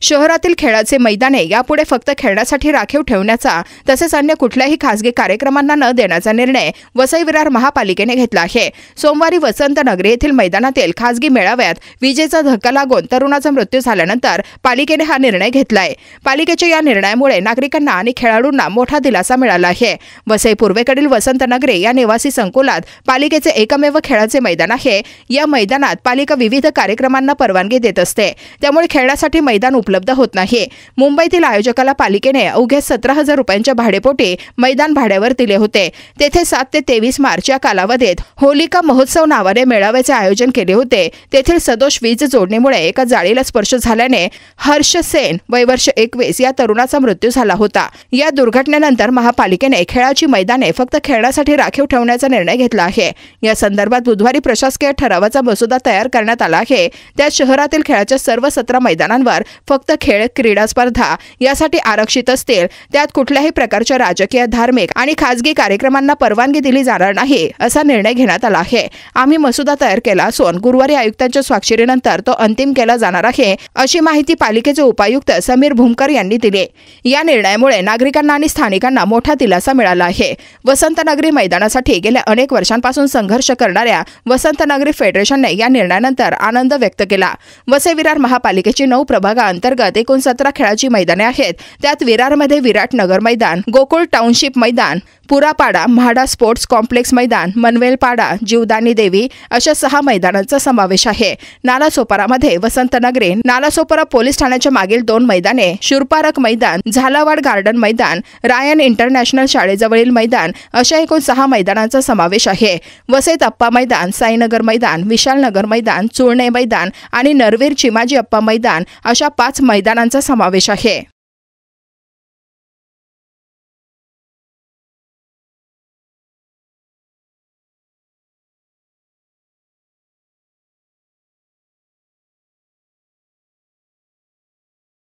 शहरातील खेळाचे मैदाने यापुढे फक्त खेळण्यासाठी राखीव ठेवण्याचा तसेच अन्य कुठल्याही खासगी कार्यक्रमांना न देण्याचा निर्णय वसई विरार महापालिकेने घेतला आहे। सोमवारी वसंत नगरी येथील मैदानातील खासगी मेळाव्यात विजेचा धक्का लागून तरुणाचा मृत्यू झाल्यानंतर पालिकेने हा निर्णय घेतलाय। पालिकेच्या या निर्णयामुळे नागरिकांना आणि खेळाडूंना मोठा दिलासा मिळाला आहे। वसई पूर्वेकडील वसंत नगरी या निवासी संकुलात पालिकेचे एकमेव खेळाचे मैदान आहे। या मैदानात पालिका विविध कार्यक्रमांना परवानगी देत असते, त्यामुळे खेळण्यासाठी मैदान उपलब्ध होत नाही। मुंबईतील आयोजकाला पालिकेने अवघ्या 17,000 रुपयांच्या भाडेपोटी मैदान भाड्यावर दिले होते। तेथे 7 ते 23 मार्च या कालावधीत होलिका महोत्सव नावाने मेळाव्याचे आयोजन केले होते। तेथील सदोष वीज जोडणीमुळे एका जाळीला स्पर्श झाल्याने हर्ष सेन वय वर्ष 21 या तरुणाचा मृत्यू झाला होता। या दुर्घटनेनंतर महापालिकेने खेळाची मैदाने फक्त खेळण्यासाठी राखीव ठेवण्याचा निर्णय घेतला आहे। या संदर्भात बुधवारी प्रशासकीय ठरावाचा मसुदा तयार करण्यात आला आहे। त्यात शहरातील खेळाच्या सर्व 17 मैदानांवर फक्त खेळ क्रीडा स्पर्धा यासाठी आरक्षित असतील, त्यात कुठल्याही प्रकारच्या राजकीय, धार्मिक आणि खासगी कार्यक्रमांना परवानगी दिली जाणार नाही असा निर्णय घेण्यात आला आहे। आम्ही मसुदा तयार केला असून गुरुवारी आयुक्तांच्या स्वाक्षरीनंतर तो अंतिम केला जाणार आहे, अशी माहिती पालिकेचे उपायुक्त समीर भूमकर यांनी दिली। या निर्णयामुळे नागरिकांना आणि स्थानिकांना मोठा दिलासा मिळाला आहे। वसंत नगरी मैदानासाठी गेल्या अनेक वर्षांपासून संघर्ष करणाऱ्या वसंत नगरी फेडरेशनने या निर्णयानंतर आनंद व्यक्त केला। वसई विरार महापालिकेची 9 प्रभागांतर्गत एकूण 17 खेळाची मैदाने आहेत। त्यात विरारमध्ये विराट नगर मैदान, गोकुळ टाउनशिप मैदान, पुरापाडा म्हाडा स्पोर्ट्स कॉम्प्लेक्स मैदान, मनवेलपाडा, जीवदानी देवी अशा 6 मैदानांचा समावेश आहे। नालासोपारामध्ये वसंत नगरी, नालासोपारा पोलीस ठाण्याच्या मागील 2 मैदाने, शुरपारक मैदान, झालावाड गार्डन मैदान, रायन इंटरनॅशनल शाळेजवळील मैदान अशा एकूण 6 मैदानांचा समावेश आहे। वसईत अप्पा मैदान, साईनगर मैदान, विशालनगर मैदान, चुळणे मैदान आणि नरवीर चिमाजी अप्पा मैदान अशा 5 मैदानांचा समावेश आहे।